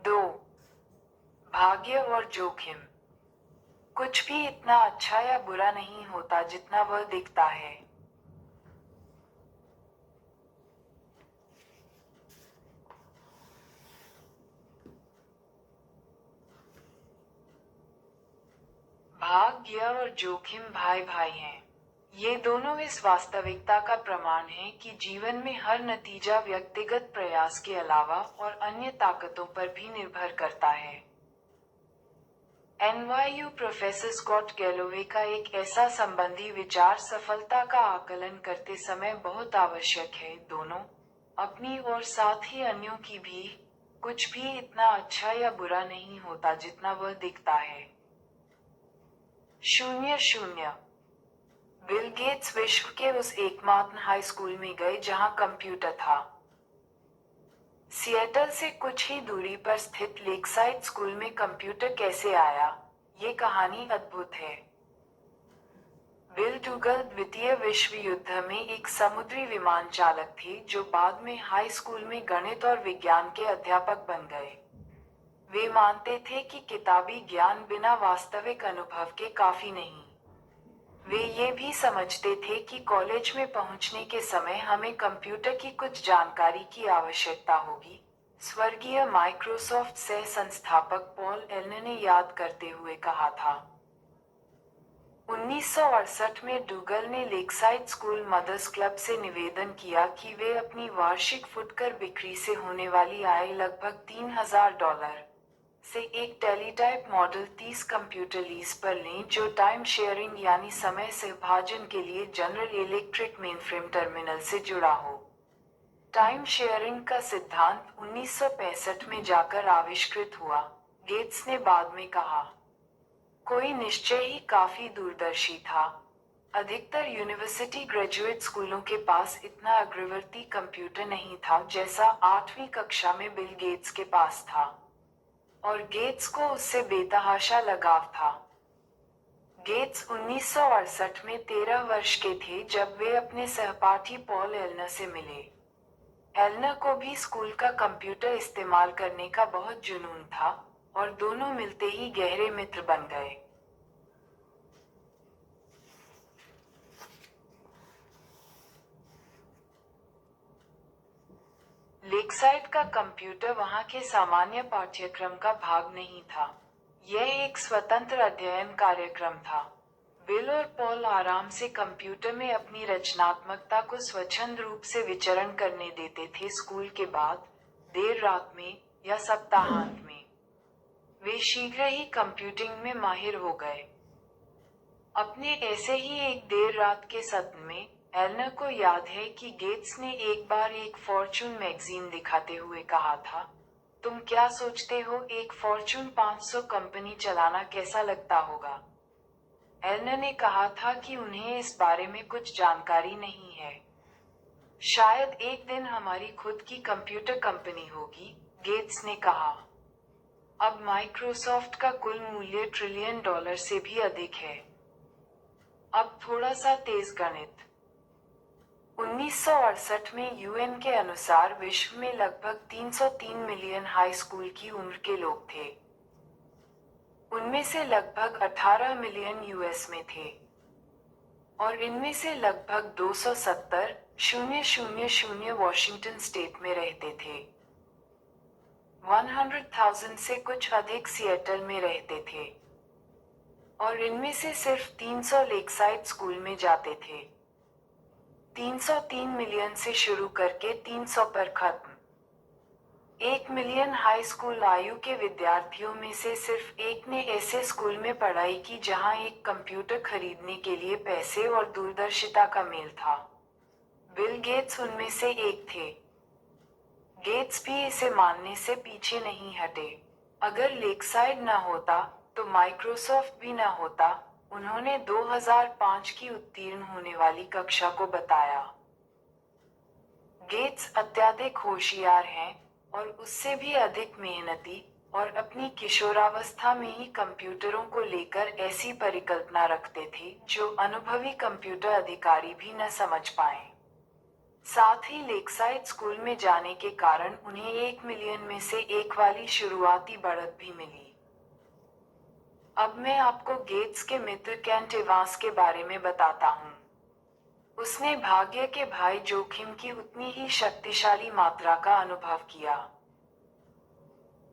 दो, भाग्य और जोखिम। कुछ भी इतना अच्छा या बुरा नहीं होता जितना वह दिखता है। भाग्य और जोखिम भाई भाई हैं। ये दोनों इस वास्तविकता का प्रमाण हैं कि जीवन में हर नतीजा व्यक्तिगत प्रयास के अलावा और अन्य ताकतों पर भी निर्भर करता है। NYU प्रोफेसर स्कॉट गैलोवे का एक ऐसा संबंधी विचार सफलता का आकलन करते समय बहुत आवश्यक है। दोनों, अपनी और साथ ही अन्यों की भी, कुछ भी इतना अच्छा या बुरा नहीं होता जितना वह दिखता है। 0-0। बिल गेट्स विश्व के उस एकमात्र हाई स्कूल में गए जहां कंप्यूटर था। सिएटल से कुछ ही दूरी पर स्थित लेकसाइड स्कूल में कंप्यूटर कैसे आया, ये कहानी अद्भुत है। बिल डूगल द्वितीय विश्व युद्ध में एक समुद्री विमान चालक थे जो बाद में हाई स्कूल में गणित और विज्ञान के अध्यापक बन गए। वे मानते थे कि किताबी ज्ञान बिना वास्तविक अनुभव के काफी नहीं। वे ये भी समझते थे कि कॉलेज में पहुंचने के समय हमें कंप्यूटर की कुछ जानकारी की आवश्यकता होगी। स्वर्गीय माइक्रोसॉफ्ट सह संस्थापक पॉल एलन ने याद करते हुए कहा था। 1968 में डूगल ने लेकसाइड स्कूल मदर्स क्लब से निवेदन किया कि वे अपनी वार्षिक फुटकर बिक्री से होने वाली आय लगभग $3000 से एक टेलीटाइप मॉडल 30 कंप्यूटर लीज पर लें जो टाइम शेयरिंग यानी समय सहभाजन के लिए जनरल इलेक्ट्रिक मेनफ्रेम टर्मिनल से जुड़ा हो। टाइम शेयरिंग का सिद्धांत 1965 में जाकर आविष्कृत हुआ, गेट्स ने बाद में कहा। कोई निश्चय ही काफी दूरदर्शी था। अधिकतर यूनिवर्सिटी ग्रेजुएट स्कूलों के पास इतना अग्रवर्ती कंप्यूटर नहीं था जैसा 8वीं कक्षा में बिल गेट्स के पास था, और गेट्स को उससे बेतहाशा लगाव था। गेट्स 1968 में 13 वर्ष के थे जब वे अपने सहपाठी पॉल एलन से मिले। एलन को भी स्कूल का कंप्यूटर इस्तेमाल करने का बहुत जुनून था, और दोनों मिलते ही गहरे मित्र बन गए। लेकसाइड का कंप्यूटर वहां के सामान्य पाठ्यक्रम का भाग नहीं था। यह एक स्वतंत्र अध्ययन कार्यक्रम था। बिल और पॉल आराम से कंप्यूटर में अपनी रचनात्मकता को स्वच्छंद रूप से विचरण करने देते थे। स्कूल के बाद, देर रात में या सप्ताहांत में, वे शीघ्र ही कंप्यूटिंग में माहिर हो गए। अपने ऐसे ही एक देर रात के सत्र में, एलन को याद है कि गेट्स ने एक बार एक फॉर्च्यून मैगजीन दिखाते हुए कहा था, तुम क्या सोचते हो एक फॉर्च्यून 500 कंपनी चलाना कैसा लगता होगा? एलन ने कहा था कि उन्हें इस बारे में कुछ जानकारी नहीं है। शायद एक दिन हमारी खुद की कंप्यूटर कंपनी होगी, गेट्स ने कहा। अब माइक्रोसॉफ्ट का कुल मूल्य $1 ट्रिलियन से भी अधिक है। अब थोड़ा सा तेज गणित। 1968 में यूएन के अनुसार विश्व में लगभग 303 मिलियन हाई स्कूल की उम्र के लोग थे। उनमें से लगभग 18 मिलियन यूएस में थे, और इनमें से लगभग 270,000 वॉशिंगटन स्टेट में रहते थे। 100,000 से कुछ अधिक सिएटल में रहते थे, और इनमें से सिर्फ 300 लेकसाइड स्कूल में जाते थे। 303 मिलियन से शुरू करके 300 पर खत्म। 1 मिलियन हाई स्कूल आयु के विद्यार्थियों में से सिर्फ एक ने ऐसे स्कूल में पढ़ाई की जहां एक कंप्यूटर खरीदने के लिए पैसे और दूरदर्शिता का मेल था। बिल गेट्स उनमें से एक थे। गेट्स भी इसे मानने से पीछे नहीं हटे। अगर लेकसाइड न होता, तो माइक्रोसॉफ्ट भी न होता, उन्होंने 2005 की उत्तीर्ण होने वाली कक्षा को बताया। गेट्स अत्यधिक होशियार हैं, और उससे भी अधिक मेहनती, और अपनी किशोरावस्था में ही कंप्यूटरों को लेकर ऐसी परिकल्पना रखते थे जो अनुभवी कंप्यूटर अधिकारी भी न समझ पाए। साथ ही लेकसाइड स्कूल में जाने के कारण उन्हें 1 मिलियन में से एक वाली शुरुआती बढ़त भी मिली। अब मैं आपको गेट्स के मित्र केंट इवांस के बारे में बताता हूँ। उसने भाग्य के भाई जोखिम की उतनी ही शक्तिशाली मात्रा का अनुभव किया।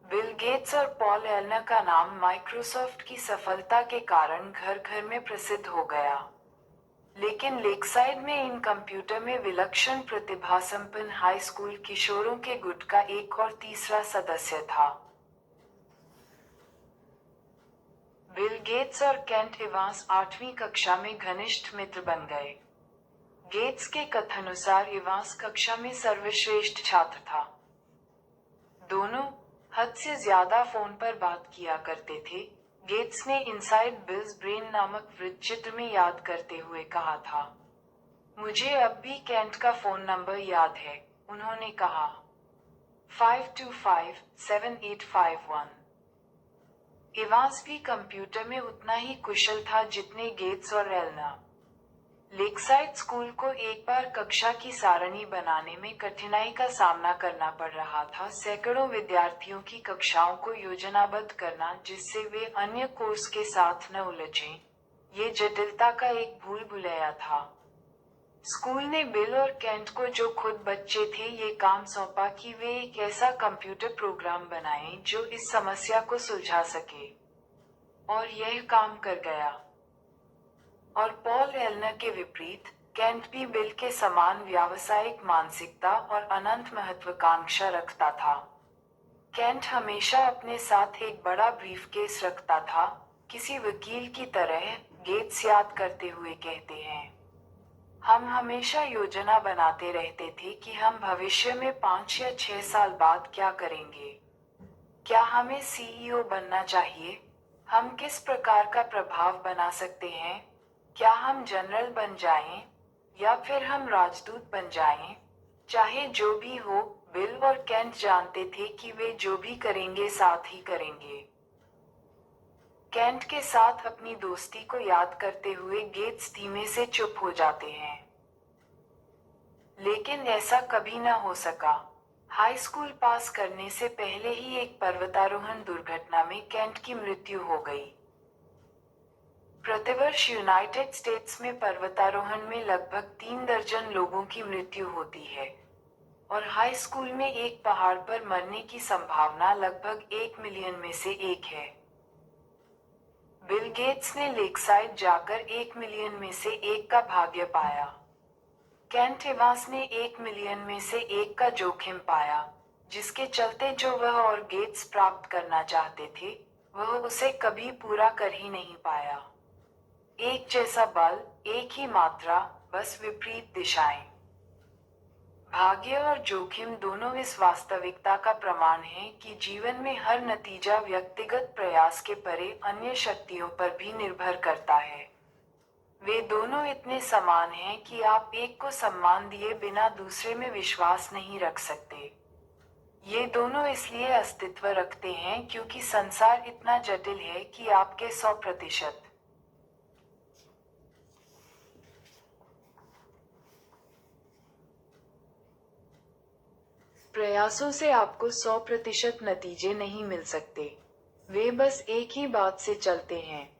बिल गेट्स और पॉल एलनर का नाम माइक्रोसॉफ्ट की सफलता के कारण घर घर में प्रसिद्ध हो गया। लेकिन लेकसाइड में इन कंप्यूटर में विलक्षण प्रतिभा संपन्न हाई स्कूल किशोरों के गुट का एक और तीसरा सदस्य था। बिल गेट्स और केंट इवांस 8वीं कक्षा में घनिष्ठ मित्र बन गए। गेट्स के कथनानुसार इवांस कक्षा में सर्वश्रेष्ठ छात्र था। दोनों हद से ज्यादा फोन पर बात किया करते थे। गेट्स ने इनसाइड बिल्स ब्रेन नामक वृत्तचित्र में याद करते हुए कहा था, मुझे अब भी केंट का फोन नंबर याद है, उन्होंने कहा। 525-7851। इवांस भी कंप्यूटर में उतना ही कुशल था जितने गेट्स और एलना। लेकसाइड स्कूल को एक बार कक्षा की सारणी बनाने में कठिनाई का सामना करना पड़ रहा था। सैकड़ों विद्यार्थियों की कक्षाओं को योजनाबद्ध करना जिससे वे अन्य कोर्स के साथ न उलझें, ये जटिलता का एक भूल भुलैया था। स्कूल ने बिल और केंट को, जो खुद बच्चे थे, ये काम सौंपा कि वे एक ऐसा कंप्यूटर प्रोग्राम बनाएं जो इस समस्या को सुलझा सके। और यह काम कर गया। और पॉल एलनर के विपरीत, केंट भी बिल के समान व्यावसायिक मानसिकता और अनंत महत्वाकांक्षा रखता था। केंट हमेशा अपने साथ एक बड़ा ब्रीफकेस रखता था, किसी वकील की तरह। गेट्स याद करते हुए कहते हैं, हम हमेशा योजना बनाते रहते थे कि हम भविष्य में 5 या 6 साल बाद क्या करेंगे। क्या हमें सीईओ बनना चाहिए? हम किस प्रकार का प्रभाव बना सकते हैं? क्या हम जनरल बन जाएं? या फिर हम राजदूत बन जाएं? चाहे जो भी हो, बिल और केंट जानते थे कि वे जो भी करेंगे साथ ही करेंगे। केंट के साथ अपनी दोस्ती को याद करते हुए गेट्स धीमे से चुप हो जाते हैं। लेकिन ऐसा कभी न हो सका। हाई स्कूल पास करने से पहले ही एक पर्वतारोहण दुर्घटना में केंट की मृत्यु हो गई। प्रतिवर्ष यूनाइटेड स्टेट्स में पर्वतारोहण में लगभग 3 दर्जन लोगों की मृत्यु होती है। और हाई स्कूल में एक पहाड़ पर मरने की संभावना लगभग 1 मिलियन में से एक है। बिल गेट्स ने लेकसाइड जाकर 1 मिलियन में से एक का भाग्य पाया। केंट इवांस ने 1 मिलियन में से एक का जोखिम पाया, जिसके चलते जो वह और गेट्स प्राप्त करना चाहते थे, वह उसे कभी पूरा कर ही नहीं पाया। एक जैसा बल, एक ही मात्रा, बस विपरीत दिशाएं। भाग्य और जोखिम दोनों इस वास्तविकता का प्रमाण हैं कि जीवन में हर नतीजा व्यक्तिगत प्रयास के परे अन्य शक्तियों पर भी निर्भर करता है। वे दोनों इतने समान हैं कि आप एक को सम्मान दिए बिना दूसरे में विश्वास नहीं रख सकते। ये दोनों इसलिए अस्तित्व रखते हैं क्योंकि संसार इतना जटिल है कि आपके 100% प्रयासों से आपको 100% नतीजे नहीं मिल सकते। वे बस एक ही बात से चलते हैं।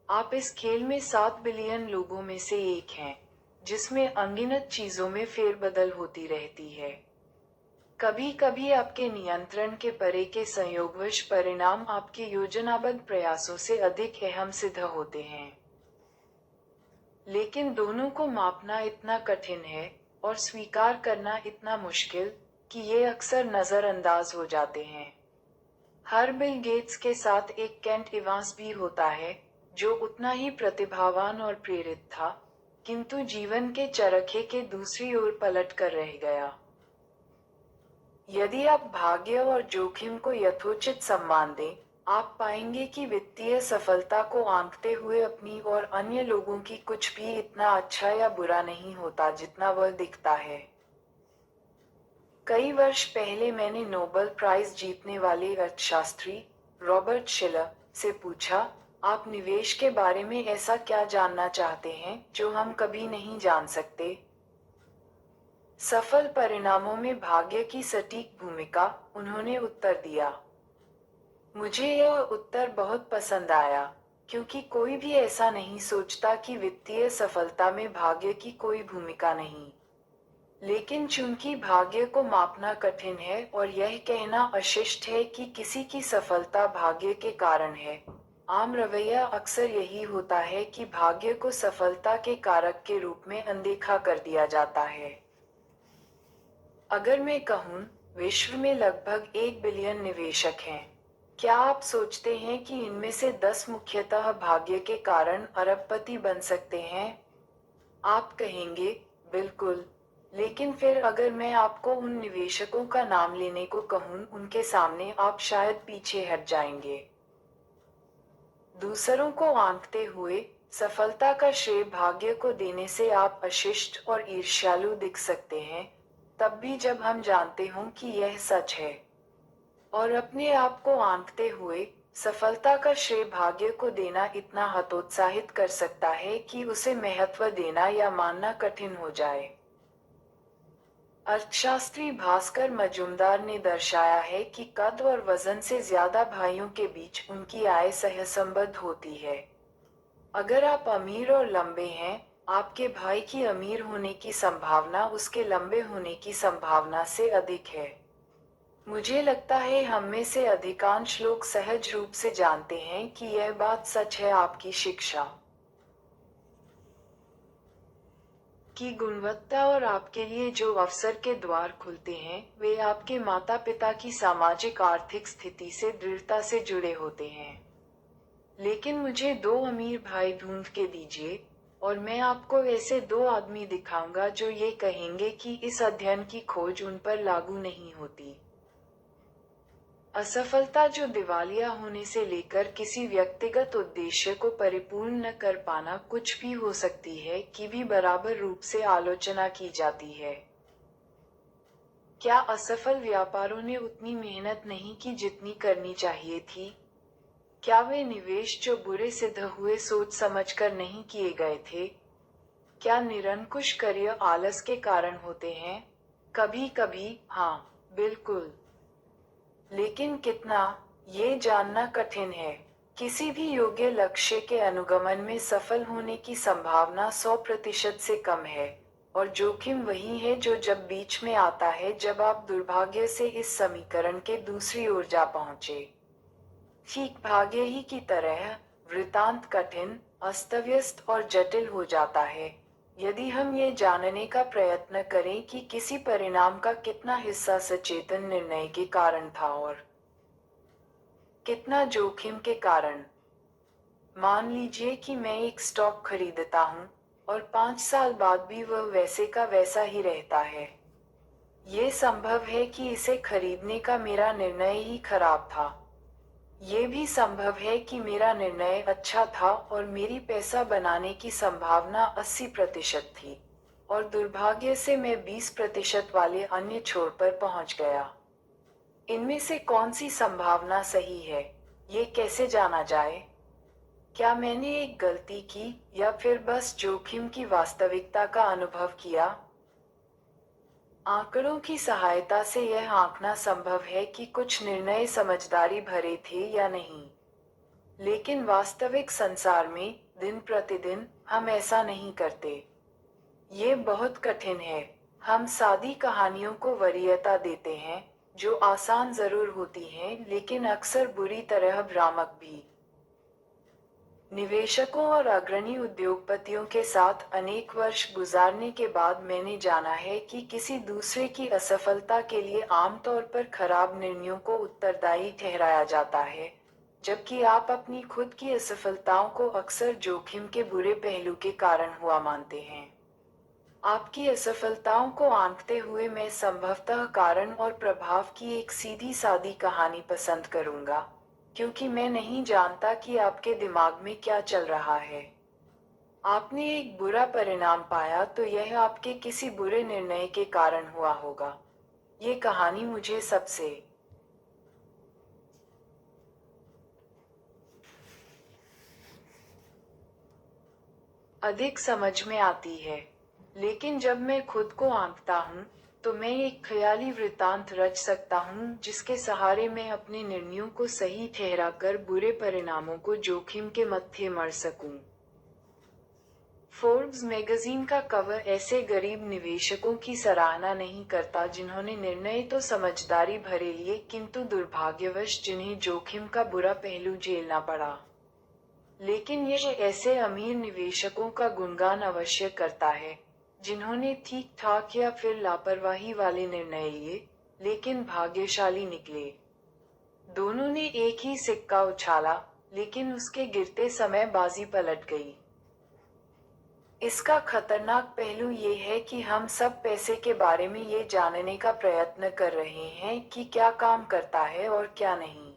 आप इस खेल में 7 बिलियन लोगों में से एक हैं, जिसमें अनगिनत चीजों में फेरबदल होती रहती है। कभी कभी आपके नियंत्रण के परे के संयोगवश परिणाम आपके योजनाबद्ध प्रयासों से अधिक अहम सिद्ध होते हैं। लेकिन दोनों को मापना इतना कठिन है और स्वीकार करना इतना मुश्किल कि ये अक्सर नजरअंदाज हो जाते हैं। हर बिल गेट्स के साथ एक केंट इवांस भी होता है, जो उतना ही प्रतिभावान और प्रेरित था, किंतु जीवन के चरखे के दूसरी ओर पलट कर रह गया। यदि आप भाग्य और जोखिम को यथोचित सम्मान दें, आप पाएंगे कि वित्तीय सफलता को आंकते हुए अपनी और अन्य लोगों की कुछ भी इतना अच्छा या बुरा नहीं होता जितना वह दिखता है। कई वर्ष पहले मैंने नोबेल प्राइज जीतने वाले अर्थशास्त्री रॉबर्ट शिलर से पूछा, आप निवेश के बारे में ऐसा क्या जानना चाहते हैं जो हम कभी नहीं जान सकते? सफल परिणामों में भाग्य की सटीक भूमिका, उन्होंने उत्तर दिया। मुझे यह उत्तर बहुत पसंद आया, क्योंकि कोई भी ऐसा नहीं सोचता कि वित्तीय सफलता में भाग्य की कोई भूमिका नहीं। लेकिन चूंकि भाग्य को मापना कठिन है और यह कहना अशिष्ट है कि किसी की सफलता भाग्य के कारण है, आम रवैया अक्सर यही होता है कि भाग्य को सफलता के कारक के रूप में अनदेखा कर दिया जाता है। अगर मैं कहूँ, विश्व में लगभग 1 बिलियन निवेशक हैं। क्या आप सोचते हैं कि इनमें से 10 मुख्यतः भाग्य के कारण अरबपति बन सकते हैं? आप कहेंगे, बिल्कुल। लेकिन फिर अगर मैं आपको उन निवेशकों का नाम लेने को कहूँ, उनके सामने आप शायद पीछे हट जाएंगे। दूसरों को आंकते हुए सफलता का श्रेय भाग्य को देने से आप अशिष्ट और ईर्ष्यालु दिख सकते हैं, तब भी जब हम जानते हों कि यह सच है। और अपने आप को आंकते हुए सफलता का श्रेय भाग्य को देना इतना हतोत्साहित कर सकता है कि उसे महत्व देना या मानना कठिन हो जाए। अर्थशास्त्री भास्कर मजूमदार ने दर्शाया है कि कद और वजन से ज्यादा भाइयों के बीच उनकी आय सहसंबद्ध होती है। अगर आप अमीर और लंबे हैं, आपके भाई की अमीर होने की संभावना उसके लंबे होने की संभावना से अधिक है। मुझे लगता है हम में से अधिकांश लोग सहज रूप से जानते हैं कि यह बात सच है। आपकी शिक्षा की गुणवत्ता और आपके लिए जो अवसर के द्वार खुलते हैं, वे आपके माता पिता की सामाजिक आर्थिक स्थिति से दृढ़ता से जुड़े होते हैं। लेकिन मुझे 2 अमीर भाई ढूंढ के दीजिए, और मैं आपको ऐसे 2 आदमी दिखाऊंगा जो ये कहेंगे कि इस अध्ययन की खोज उन पर लागू नहीं होती। असफलता जो दिवालिया होने से लेकर किसी व्यक्तिगत उद्देश्य को परिपूर्ण न कर पाना कुछ भी हो सकती है, की भी बराबर रूप से आलोचना की जाती है। क्या असफल व्यापारों ने उतनी मेहनत नहीं की जितनी करनी चाहिए थी? क्या वे निवेश जो बुरे सिद्ध हुए सोच समझकर नहीं किए गए थे? क्या निरंकुश कार्य आलस के कारण होते हैं? कभी कभी, हाँ, बिल्कुल। लेकिन कितना, ये जानना कठिन है। किसी भी योग्य लक्ष्य के अनुगमन में सफल होने की संभावना 100% से कम है, और जोखिम वही है जो जब बीच में आता है जब आप दुर्भाग्य से इस समीकरण के दूसरी ओर जा पहुंचे। ठीक भाग्य ही की तरह, वृतांत कठिन, अस्तव्यस्त और जटिल हो जाता है, यदि हम ये जानने का प्रयत्न करें कि किसी परिणाम का कितना हिस्सा सचेतन निर्णय के कारण था और कितना जोखिम के कारण। मान लीजिए कि मैं एक स्टॉक खरीदता हूँ, और 5 साल बाद भी वह वैसे का वैसा ही रहता है। ये संभव है कि इसे खरीदने का मेरा निर्णय ही खराब था। ये भी संभव है कि मेरा निर्णय अच्छा था और मेरी पैसा बनाने की संभावना 80% थी, और दुर्भाग्य से मैं 20% वाले अन्य छोर पर पहुंच गया। इनमें से कौन सी संभावना सही है, ये कैसे जाना जाए? क्या मैंने एक गलती की, या फिर बस जोखिम की वास्तविकता का अनुभव किया? आंकड़ों की सहायता से यह आंकना संभव है कि कुछ निर्णय समझदारी भरे थे या नहीं। लेकिन वास्तविक संसार में, दिन प्रतिदिन, हम ऐसा नहीं करते। ये बहुत कठिन है। हम सादी कहानियों को वरीयता देते हैं, जो आसान जरूर होती हैं लेकिन अक्सर बुरी तरह भ्रामक भी। निवेशकों और अग्रणी उद्योगपतियों के साथ अनेक वर्ष गुजारने के बाद मैंने जाना है कि किसी दूसरे की असफलता के लिए आमतौर पर खराब निर्णयों को उत्तरदायी ठहराया जाता है, जबकि आप अपनी खुद की असफलताओं को अक्सर जोखिम के बुरे पहलू के कारण हुआ मानते हैं। आपकी असफलताओं को आंकते हुए मैं संभवतः कारण और प्रभाव की एक सीधी सादी कहानी पसंद करूंगा, क्योंकि मैं नहीं जानता कि आपके दिमाग में क्या चल रहा है। आपने एक बुरा परिणाम पाया तो यह आपके किसी बुरे निर्णय के कारण हुआ होगा। ये कहानी मुझे सबसे अधिक समझ में आती है। लेकिन जब मैं खुद को आंकता हूँ, तो मैं एक ख्याली वृत्तांत रच सकता हूँ जिसके सहारे मैं अपने निर्णयों को सही ठहराकर बुरे परिणामों को जोखिम के मत्थे मर सकूं। फोर्ब्स मैगजीन का कवर ऐसे गरीब निवेशकों की सराहना नहीं करता जिन्होंने निर्णय तो समझदारी भरे लिए किंतु दुर्भाग्यवश जिन्हें जोखिम का बुरा पहलू झेलना पड़ा। लेकिन यह ऐसे अमीर निवेशकों का गुणगान अवश्य करता है जिन्होंने ठीक ठाक या फिर लापरवाही वाले निर्णय लिए, लेकिन भाग्यशाली निकले। दोनों ने एक ही सिक्का उछाला, लेकिन उसके गिरते समय बाजी पलट गई। इसका खतरनाक पहलू ये है कि हम सब पैसे के बारे में ये जानने का प्रयत्न कर रहे हैं कि क्या काम करता है और क्या नहीं।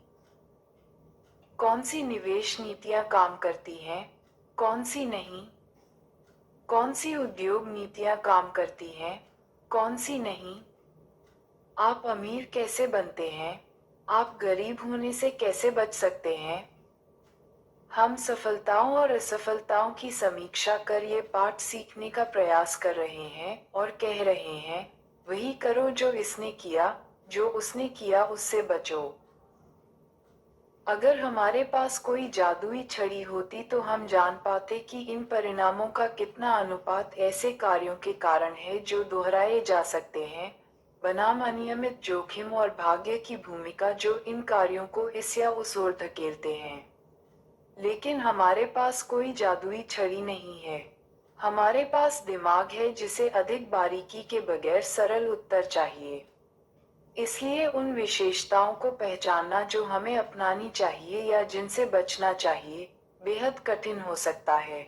कौन सी निवेश नीतियां काम करती हैं, कौन सी नहीं। कौन सी उद्योग नीतियां काम करती हैं, कौन सी नहीं। आप अमीर कैसे बनते हैं, आप गरीब होने से कैसे बच सकते हैं। हम सफलताओं और असफलताओं की समीक्षा कर ये पाठ सीखने का प्रयास कर रहे हैं और कह रहे हैं, वही करो जो इसने किया, जो उसने किया उससे बचो। अगर हमारे पास कोई जादुई छड़ी होती तो हम जान पाते कि इन परिणामों का कितना अनुपात ऐसे कार्यों के कारण है जो दोहराए जा सकते हैं, बनाम अनियमित जोखिम और भाग्य की भूमिका जो इन कार्यों को इस या उस ओर धकेलते हैं। लेकिन हमारे पास कोई जादुई छड़ी नहीं है। हमारे पास दिमाग है जिसे अधिक बारीकी के बगैर सरल उत्तर चाहिए। इसलिए उन विशेषताओं को पहचानना जो हमें अपनानी चाहिए या जिनसे बचना चाहिए, बेहद कठिन हो सकता है।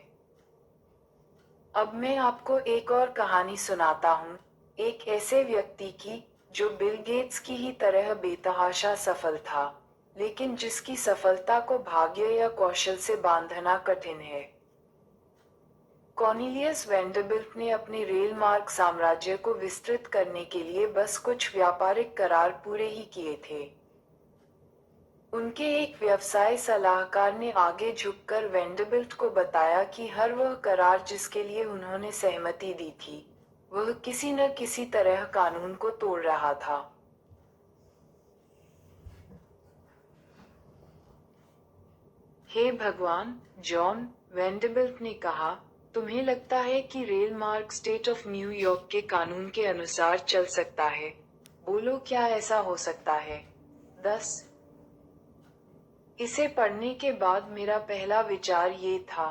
अब मैं आपको एक और कहानी सुनाता हूँ, एक ऐसे व्यक्ति की जो बिल गेट्स की ही तरह बेतहाशा सफल था, लेकिन जिसकी सफलता को भाग्य या कौशल से बांधना कठिन है। कॉर्नेलियस वैंडरबिल्ट ने अपने रेल मार्ग साम्राज्य को विस्तृत करने के लिए बस कुछ व्यापारिक करार पूरे ही किए थे। उनके एक व्यवसाय सलाहकार ने आगे झुककर वैंडरबिल्ट को बताया कि हर वह करार जिसके लिए उन्होंने सहमति दी थी, वह किसी न किसी तरह कानून को तोड़ रहा था। हे भगवान, जॉन, वैंडरबिल्ट ने कहा, तुम्हें लगता है कि रेल मार्ग स्टेट ऑफ न्यूयॉर्क के कानून के अनुसार चल सकता है? बोलो, क्या ऐसा हो सकता है? 10। इसे पढ़ने के बाद मेरा पहला विचार ये था,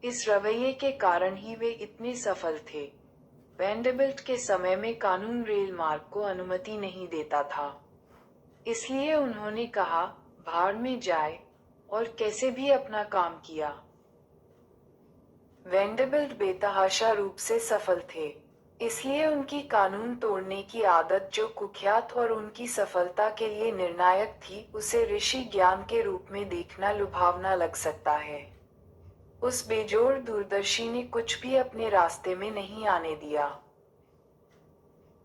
इस रवैये के कारण ही वे इतने सफल थे। वैंडरबिल्ट के समय में कानून रेल मार्ग को अनुमति नहीं देता था। इसलिए उन्होंने कहा, भाड़ में जाए, और कैसे भी अपना काम किया। वैंडरबिल्ट बेतहाशा रूप से सफल थे, इसलिए उनकी कानून तोड़ने की आदत जो कुख्यात और उनकी सफलता के लिए निर्णायक थी, उसे ऋषि ज्ञान के रूप में देखना लुभावना लग सकता है। उस बेजोड़ दूरदर्शी ने कुछ भी अपने रास्ते में नहीं आने दिया।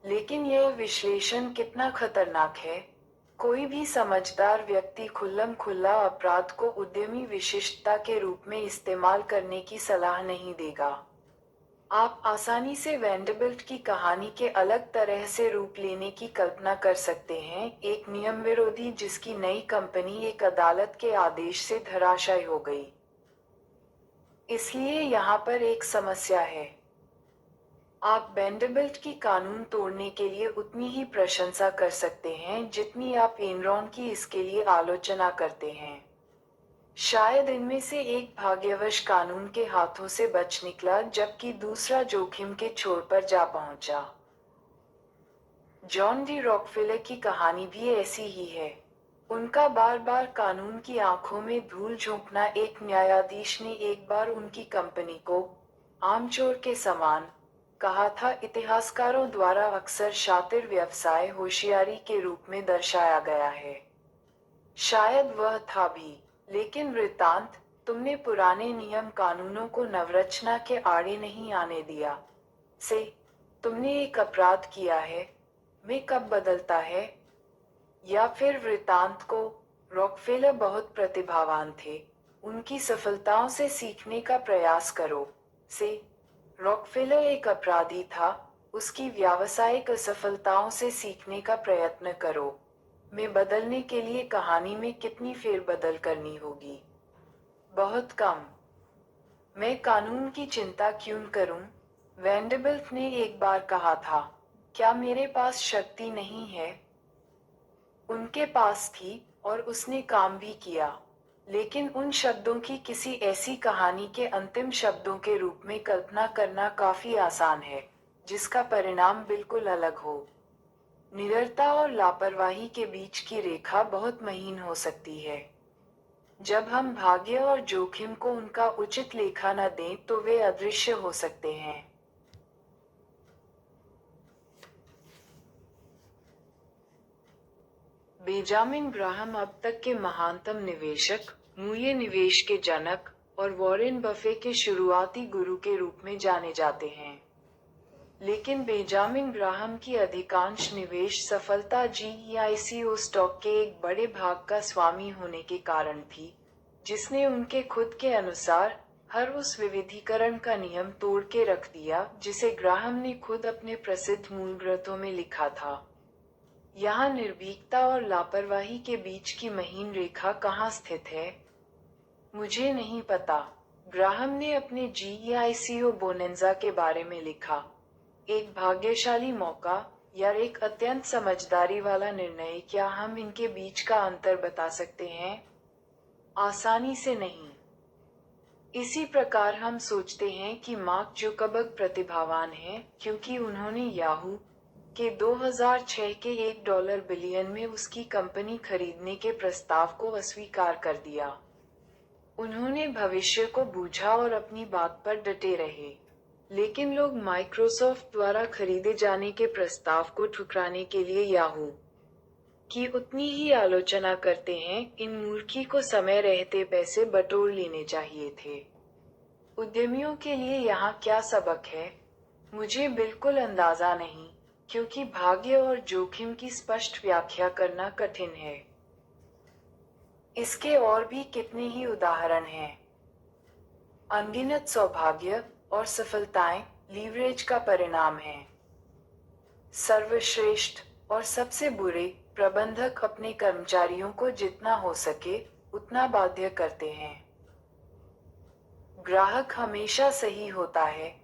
लेकिन यह विश्लेषण कितना खतरनाक है। कोई भी समझदार व्यक्ति खुल्लम खुल्ला अपराध को उद्यमी विशिष्टता के रूप में इस्तेमाल करने की सलाह नहीं देगा। आप आसानी से वैंडरबिल्ट की कहानी के अलग तरह से रूप लेने की कल्पना कर सकते हैं, एक नियम विरोधी जिसकी नई कंपनी एक अदालत के आदेश से धराशायी हो गई। इसलिए यहाँ पर एक समस्या है। आप वैंडरबिल्ट की कानून तोड़ने के लिए उतनी ही प्रशंसा कर सकते हैं जितनी आप एनरॉन की इसके लिए आलोचना करते हैं। शायद इनमें से एक भाग्यवश कानून के हाथों से बच निकला जबकि दूसरा जोखिम के छोर पर जा पहुंचा। जॉन डी रॉकफेलर की कहानी भी ऐसी ही है। उनका बार बार कानून की आंखों में धूल झोंकना। एक न्यायाधीश ने एक बार उनकी कंपनी को आमचोर के समान कहा था। इतिहासकारों द्वारा अक्सर शातिर व्यवसाय होशियारी के रूप में दर्शाया गया है। शायद वह था भी, लेकिन वृत्तांत, तुमने पुराने नियम कानूनों को नवरचना के आड़े नहीं आने दिया। से तुमने एक अपराध किया है, मैं कब बदलता है? या फिर वृत्तांत को, रॉकफेलर बहुत प्रतिभावान थे, उनकी सफलताओं से सीखने का प्रयास करो। से रॉकफेलर एक अपराधी था, उसकी व्यावसायिक असफलताओं से सीखने का प्रयत्न करो। में बदलने के लिए कहानी में कितनी फेरबदल करनी होगी? बहुत कम। मैं कानून की चिंता क्यों करूं? वैंडरबिल्ट ने एक बार कहा था। क्या मेरे पास शक्ति नहीं है? उनके पास थी, और उसने काम भी किया। लेकिन उन शब्दों की किसी ऐसी कहानी के अंतिम शब्दों के रूप में कल्पना करना काफी आसान है, जिसका परिणाम बिल्कुल अलग हो। निडरता और लापरवाही के बीच की रेखा बहुत महीन हो सकती है। जब हम भाग्य और जोखिम को उनका उचित लेखा न दें तो वे अदृश्य हो सकते हैं। बेंजामिन ग्राहम अब तक के महानतम निवेशक, मूल्य निवेश के जनक और वॉरेन बफे के शुरुआती गुरु के रूप में जाने जाते हैं। लेकिन बेंजामिन ग्राहम की अधिकांश निवेश सफलता जीईआईसीओ स्टॉक के एक बड़े भाग का स्वामी होने के कारण थी, जिसने उनके खुद के अनुसार हर उस विविधीकरण का नियम तोड़ के रख दिया जिसे ग्राहम ने खुद अपने प्रसिद्ध मूल ग्रंथों में लिखा था। यहाँ निर्भीकता और लापरवाही के बीच की महीन रेखा कहाँ स्थित है? मुझे नहीं पता। ग्राहम ने अपने जीईआईसीओ बोनेंजा के बारे में लिखा, एक भाग्यशाली मौका या एक अत्यंत समझदारी वाला निर्णय। क्या हम इनके बीच का अंतर बता सकते हैं? आसानी से नहीं। इसी प्रकार हम सोचते हैं कि मार्क जुकरबर्ग प्रतिभावान हैं क्योंकि उन्होंने याहू के 2006 के $1 बिलियन में उसकी कंपनी खरीदने के प्रस्ताव को अस्वीकार कर दिया। उन्होंने भविष्य को बूझा और अपनी बात पर डटे रहे। लेकिन लोग माइक्रोसॉफ्ट द्वारा खरीदे जाने के प्रस्ताव को ठुकराने के लिए याहू की उतनी ही आलोचना करते हैं। इन मूर्खी को समय रहते पैसे बटोर लेने चाहिए थे। उद्यमियों के लिए यहाँ क्या सबक है? मुझे बिल्कुल अंदाजा नहीं, क्योंकि भाग्य और जोखिम की स्पष्ट व्याख्या करना कठिन है। इसके और भी कितने ही उदाहरण हैं। अनगिनत सौभाग्य और सफलताएं लीवरेज का परिणाम हैं। सर्वश्रेष्ठ और सबसे बुरे प्रबंधक अपने कर्मचारियों को जितना हो सके उतना बाध्य करते हैं। ग्राहक हमेशा सही होता है,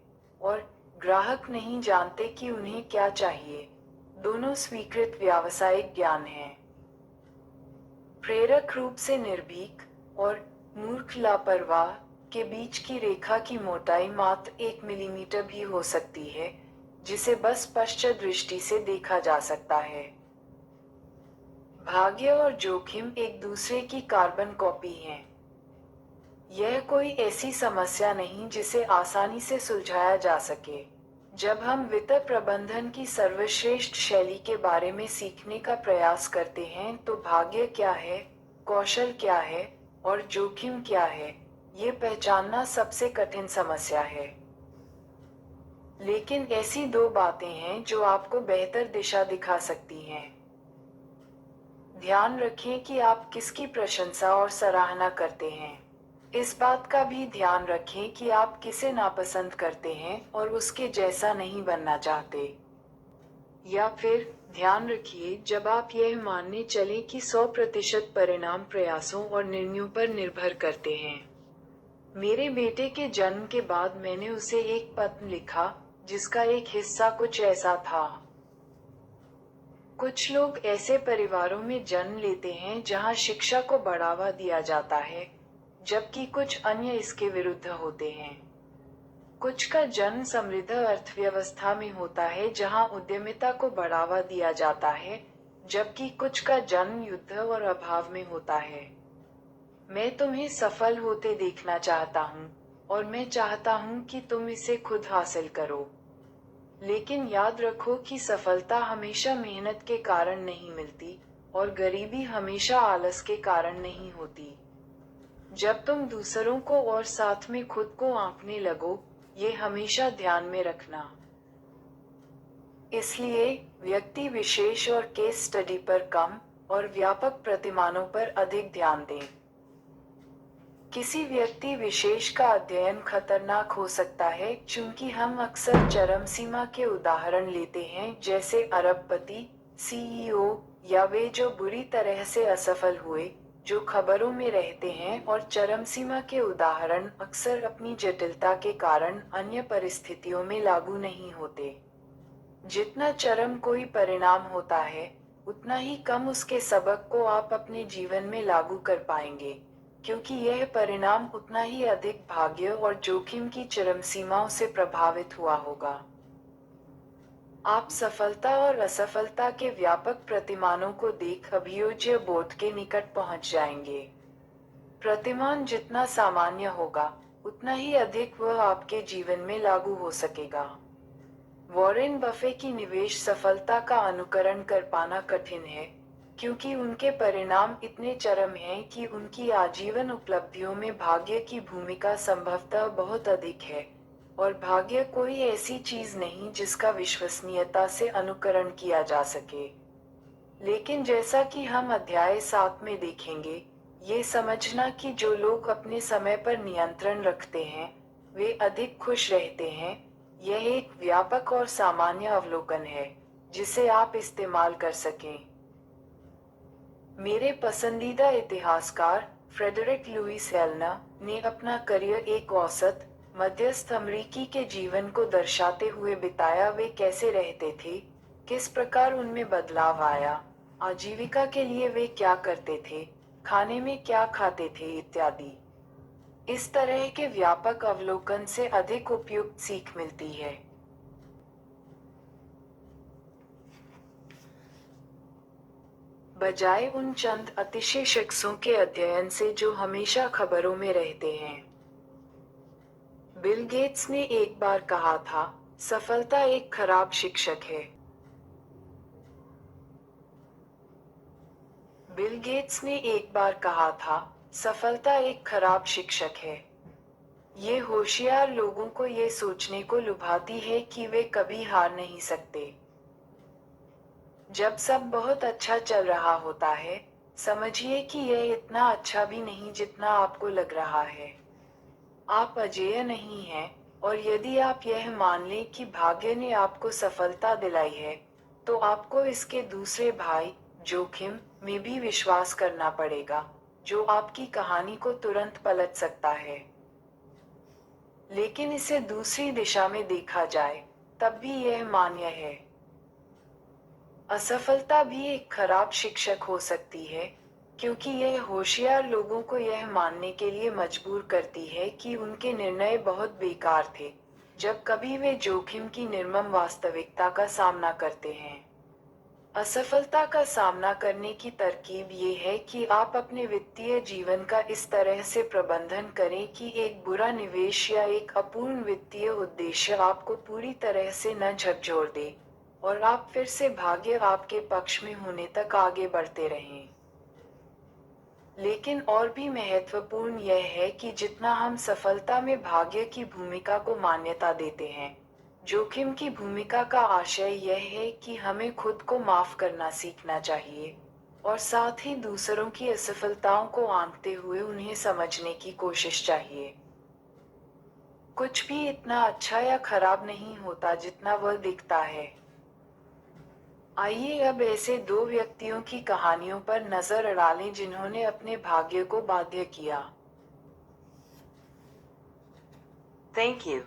और ग्राहक नहीं जानते कि उन्हें क्या चाहिए। दोनों स्वीकृत व्यावसायिक ज्ञान हैं। प्रेरक रूप से निर्भीक और मूर्ख लापरवाह के बीच की रेखा की मोटाई मात्र 1 मिलीमीटर भी हो सकती है, जिसे बस पश्चात दृष्टि से देखा जा सकता है। भाग्य और जोखिम एक दूसरे की कार्बन कॉपी हैं। यह कोई ऐसी समस्या नहीं जिसे आसानी से सुलझाया जा सके। जब हम वित्त प्रबंधन की सर्वश्रेष्ठ शैली के बारे में सीखने का प्रयास करते हैं तो भाग्य क्या है, कौशल क्या है और जोखिम क्या है, ये पहचानना सबसे कठिन समस्या है। लेकिन ऐसी दो बातें हैं जो आपको बेहतर दिशा दिखा सकती हैं। ध्यान रखें कि आप किसकी प्रशंसा और सराहना करते हैं। इस बात का भी ध्यान रखें कि आप किसे नापसंद करते हैं और उसके जैसा नहीं बनना चाहते। या फिर ध्यान रखिए जब आप यह मानने चलें कि 100% परिणाम प्रयासों और निर्णयों पर निर्भर करते हैं। मेरे बेटे के जन्म के बाद मैंने उसे एक पत्र लिखा जिसका एक हिस्सा कुछ ऐसा था। कुछ लोग ऐसे परिवारों में जन्म लेते हैं जहां शिक्षा को बढ़ावा दिया जाता है, जबकि कुछ अन्य इसके विरुद्ध होते हैं। कुछ का जन्म समृद्ध अर्थव्यवस्था में होता है जहां उद्यमिता को बढ़ावा दिया जाता है, जबकि कुछ का जन्म युद्ध और अभाव में होता है। मैं तुम्हें सफल होते देखना चाहता हूं, और मैं चाहता हूं कि तुम इसे खुद हासिल करो। लेकिन याद रखो कि सफलता हमेशा मेहनत के कारण नहीं मिलती, और गरीबी हमेशा आलस के कारण नहीं होती। जब तुम दूसरों को और साथ में खुद को आंकने लगो, ये हमेशा ध्यान में रखना। इसलिए व्यक्ति विशेष और केस स्टडी पर कम और व्यापक प्रतिमानों पर अधिक ध्यान दें। किसी व्यक्ति विशेष का अध्ययन खतरनाक हो सकता है क्योंकि हम अक्सर चरम सीमा के उदाहरण लेते हैं, जैसे अरबपति, सीईओ, या वे जो बुरी तरह से असफल हुए, जो खबरों में रहते हैं, और चरम सीमा के उदाहरण अक्सर अपनी जटिलता के कारण अन्य परिस्थितियों में लागू नहीं होते। जितना चरम कोई परिणाम होता है, उतना ही कम उसके सबक को आप अपने जीवन में लागू कर पाएंगे, क्योंकि यह परिणाम उतना ही अधिक भाग्य और जोखिम की चरम सीमाओं से प्रभावित हुआ होगा। आप सफलता और असफलता के व्यापक प्रतिमानों को देख अभियोज्य बोध के निकट पहुंच जाएंगे। प्रतिमान जितना सामान्य होगा, उतना ही अधिक वह आपके जीवन में लागू हो सकेगा। वॉरेन बफे की निवेश सफलता का अनुकरण कर पाना कठिन है, क्योंकि उनके परिणाम इतने चरम हैं कि उनकी आजीवन उपलब्धियों में भाग्य की भूमिका संभवतः बहुत अधिक है, और भाग्य कोई ऐसी चीज नहीं जिसका विश्वसनीयता से अनुकरण किया जा सके। लेकिन जैसा कि हम अध्याय 7 में देखेंगे, ये समझना कि जो लोग अपने समय पर नियंत्रण रखते हैं, वे अधिक खुश रहते हैं, यह एक व्यापक और सामान्य अवलोकन है, जिसे आप इस्तेमाल कर सकें। मेरे पसंदीदा इतिहासकार फ्रेडरिक लुइस एल्ना ने अपना करियर एक औसत मध्यस्थ अमरीकी के जीवन को दर्शाते हुए बिताया। वे कैसे रहते थे, किस प्रकार उनमें बदलाव आया, आजीविका के लिए वे क्या करते थे, खाने में क्या खाते थे, इत्यादि। इस तरह के व्यापक अवलोकन से अधिक उपयुक्त सीख मिलती है। बजाय उन चंद अतिशय शख्सों के अध्ययन से जो हमेशा खबरों में रहते हैं। बिल गेट्स ने एक बार कहा था, सफलता एक खराब शिक्षक है। बिल गेट्स ने एक बार कहा था, सफलता एक खराब शिक्षक है। ये होशियार लोगों को ये सोचने को लुभाती है कि वे कभी हार नहीं सकते। जब सब बहुत अच्छा चल रहा होता है, समझिए कि यह इतना अच्छा भी नहीं जितना आपको लग रहा है। आप अजेय नहीं हैं, और यदि आप यह मान लें कि भाग्य ने आपको सफलता दिलाई है, तो आपको इसके दूसरे भाई, जोखिम, में भी विश्वास करना पड़ेगा, जो आपकी कहानी को तुरंत पलट सकता है। लेकिन इसे दूसरी दिशा में देखा जाए, तब भी यह मान्य है। असफलता भी एक खराब शिक्षक हो सकती है, क्योंकि यह होशियार लोगों को यह मानने के लिए मजबूर करती है कि उनके निर्णय बहुत बेकार थे, जब कभी वे जोखिम की निर्मम वास्तविकता का सामना करते हैं। असफलता का सामना करने की तरकीब ये है कि आप अपने वित्तीय जीवन का इस तरह से प्रबंधन करें कि एक बुरा निवेश या एक अपूर्ण वित्तीय उद्देश्य आपको पूरी तरह से न झकझोर दे, और आप फिर से भाग्य आपके पक्ष में होने तक आगे बढ़ते रहें। लेकिन और भी महत्वपूर्ण यह है कि जितना हम सफलता में भाग्य की भूमिका को मान्यता देते हैं, जोखिम की भूमिका का आशय यह है कि हमें खुद को माफ करना सीखना चाहिए, और साथ ही दूसरों की असफलताओं को आंकते हुए उन्हें समझने की कोशिश चाहिए। कुछ भी इतना अच्छा या खराब नहीं होता जितना वह दिखता है। आइए अब ऐसे दो व्यक्तियों की कहानियों पर नजर डालें जिन्होंने अपने भाग्य को बाध्य किया। Thank you.